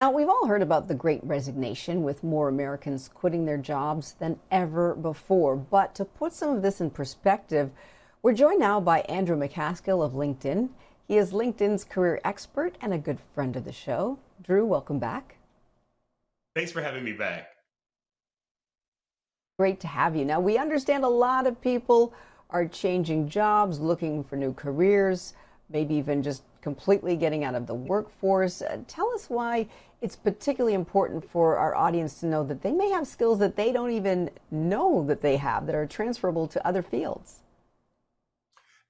Now, we've all heard about the great resignation, with more Americans quitting their jobs than ever before. But to put some of this in perspective, we're joined now by Andrew McCaskill of LinkedIn. He is LinkedIn's career expert and a good friend of the show. Drew, welcome back. Thanks for having me back. Great to have you. Now, we understand a lot of people are changing jobs, looking for new careers, maybe even just completely getting out of the workforce. Tell us why it's particularly important for our audience to know that they may have skills that they don't even know that they have that are transferable to other fields.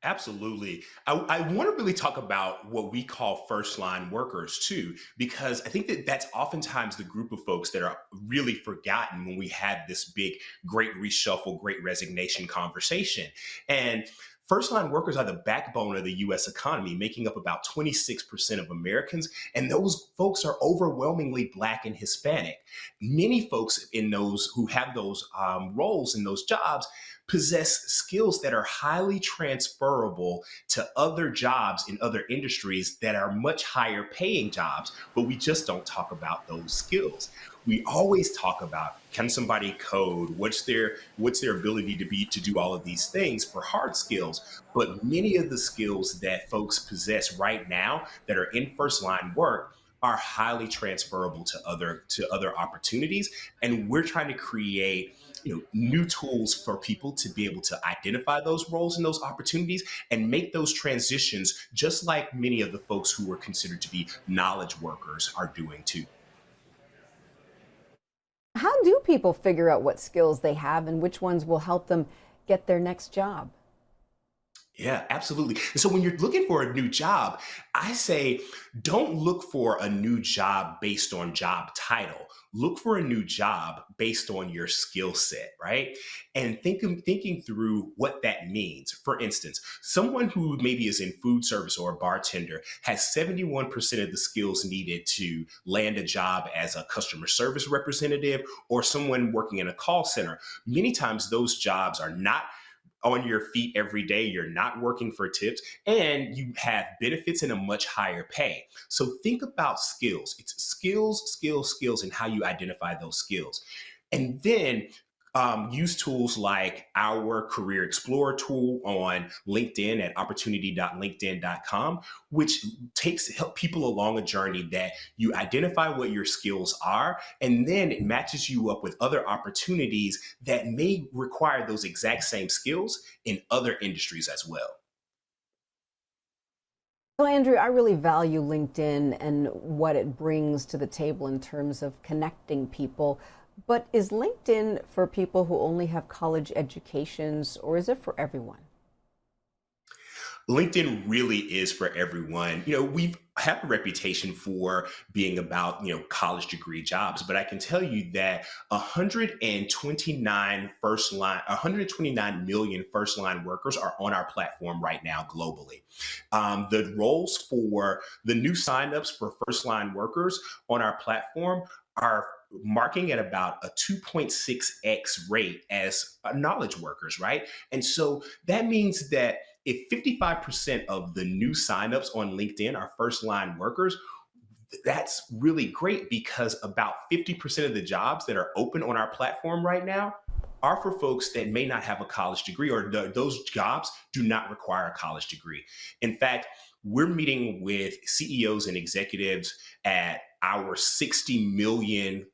Absolutely. I want to really talk about what we call first line workers too, because I think that that's oftentimes the group of folks that are really forgotten when we have this big, great reshuffle, great resignation conversation. And first line workers are the backbone of the US economy, making up about 26% of Americans. And those folks are overwhelmingly Black and Hispanic. Many folks in those who have those roles in those jobs possess skills that are highly transferable to other jobs in other industries that are much higher paying jobs, but we just don't talk about those skills. We always talk about, can somebody code, what's their ability to do all of these things for hard skills, but many of the skills that folks possess right now that are in first line work are highly transferable to other opportunities, and we're trying to create new tools for people to be able to identify those roles and those opportunities and make those transitions, just like many of the folks who are considered to be knowledge workers are doing too. How do people figure out what skills they have and which ones will help them get their next job? Yeah, absolutely. And so when you're looking for a new job, I say don't look for a new job based on job title. Look for a new job based on your skill set, right? And thinking through what that means. For instance, someone who maybe is in food service or a bartender has 71% of the skills needed to land a job as a customer service representative or someone working in a call center. Many times those jobs are not on your feet every day. You're not working for tips and you have benefits and a much higher pay. So think about skills. It's skills, skills, skills, and how you identify those skills. And then use tools like our Career Explorer tool on LinkedIn at opportunity.linkedin.com, which takes help people along a journey that you identify what your skills are, and then it matches you up with other opportunities that may require those exact same skills in other industries as well. So, Andrew, I really value LinkedIn and what it brings to the table in terms of connecting people. But is LinkedIn for people who only have college educations, or is it for everyone? LinkedIn really is for everyone. We've had a reputation for being about, college degree jobs, but I can tell you that 129 million first line workers are on our platform right now globally. The roles for the new signups for first line workers on our platform are marking at about a 2.6x rate as knowledge workers, right? And so that means that if 55% of the new signups on LinkedIn are first line workers, that's really great because about 50% of the jobs that are open on our platform right now are for folks that may not have a college degree, or those jobs do not require a college degree. In fact, we're meeting with CEOs and executives at our 60 million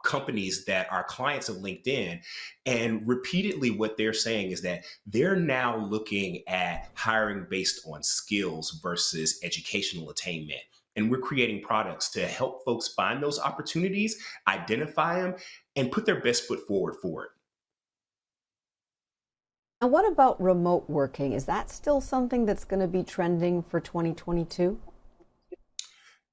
companies that are clients of LinkedIn. And repeatedly, what they're saying is that they're now looking at hiring based on skills versus educational attainment. And we're creating products to help folks find those opportunities, identify them, and put their best foot forward for it. And what about remote working? Is that still something that's going to be trending for 2022?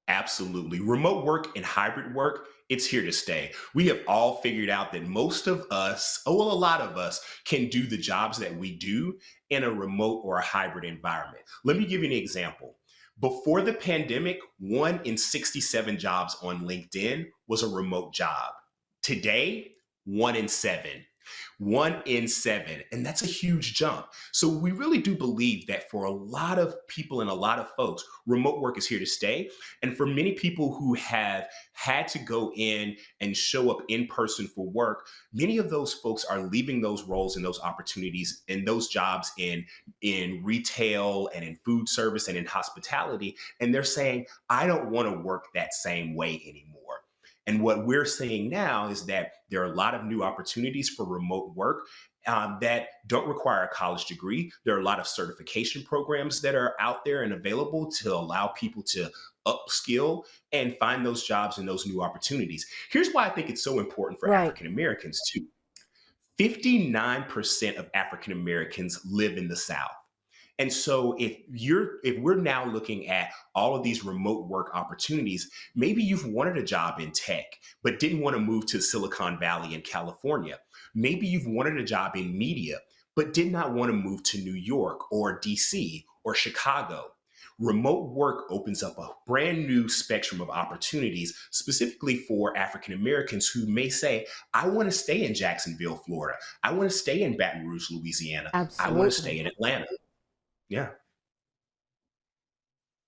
Absolutely. Remote work and hybrid work, it's here to stay. We have all figured out that most of us, oh, well, a lot of us can do the jobs that we do in a remote or a hybrid environment. Let me give you an example. Before the pandemic, 1 in 67 jobs on LinkedIn was a remote job. Today, 1 in 7. One in seven. And that's a huge jump. So we really do believe that for a lot of people and a lot of folks, remote work is here to stay. And for many people who have had to go in and show up in person for work, many of those folks are leaving those roles and those opportunities and those jobs in retail and in food service and in hospitality. And they're saying, I don't want to work that same way anymore. And what we're seeing now is that there are a lot of new opportunities for remote work that don't require a college degree. There are a lot of certification programs that are out there and available to allow people to upskill and find those jobs and those new opportunities. Here's why I think it's so important for Right. African Americans, too. 59% of African Americans live in the South. And so if we're now looking at all of these remote work opportunities, maybe you've wanted a job in tech but didn't want to move to Silicon Valley in California. Maybe you've wanted a job in media but did not want to move to New York or DC or Chicago. Remote work opens up a brand new spectrum of opportunities, specifically for African Americans who may say, I want to stay in Jacksonville, Florida. I want to stay in Baton Rouge, Louisiana. I want to stay Absolutely. in Atlanta. Yeah.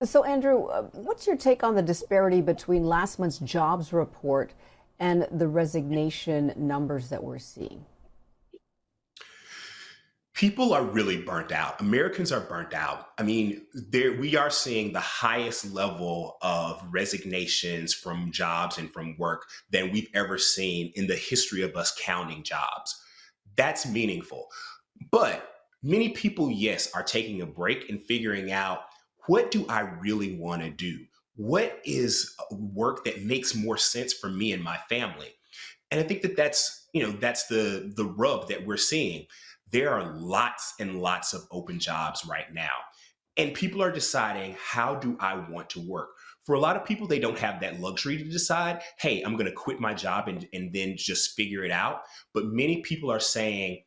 So, Andrew, what's your take on the disparity between last month's jobs report and the resignation numbers that we're seeing? People are really burnt out. Americans are burnt out. I mean, there we are seeing the highest level of resignations from jobs and from work than we've ever seen in the history of us counting jobs. That's meaningful. But many people, yes, are taking a break and figuring out, what do I really want to do? What is work that makes more sense for me and my family? And I think that that's the rub that we're seeing. There are lots and lots of open jobs right now, and people are deciding, how do I want to work? For a lot of people, they don't have that luxury to decide, hey, I'm going to quit my job and then just figure it out. But many people are saying,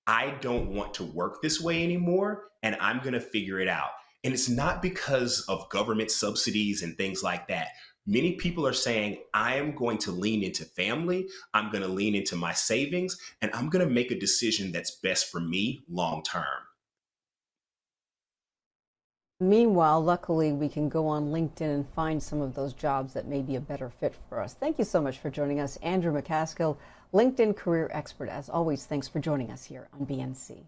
I don't want to work this way anymore, and I'm going to figure it out. And it's not because of government subsidies and things like that. Many people are saying, I am going to lean into family, I'm going to lean into my savings, and I'm going to make a decision that's best for me long term. Meanwhile, luckily, we can go on LinkedIn and find some of those jobs that may be a better fit for us. Thank you so much for joining us, Andrew McCaskill, LinkedIn career expert. As always, thanks for joining us here on BNC.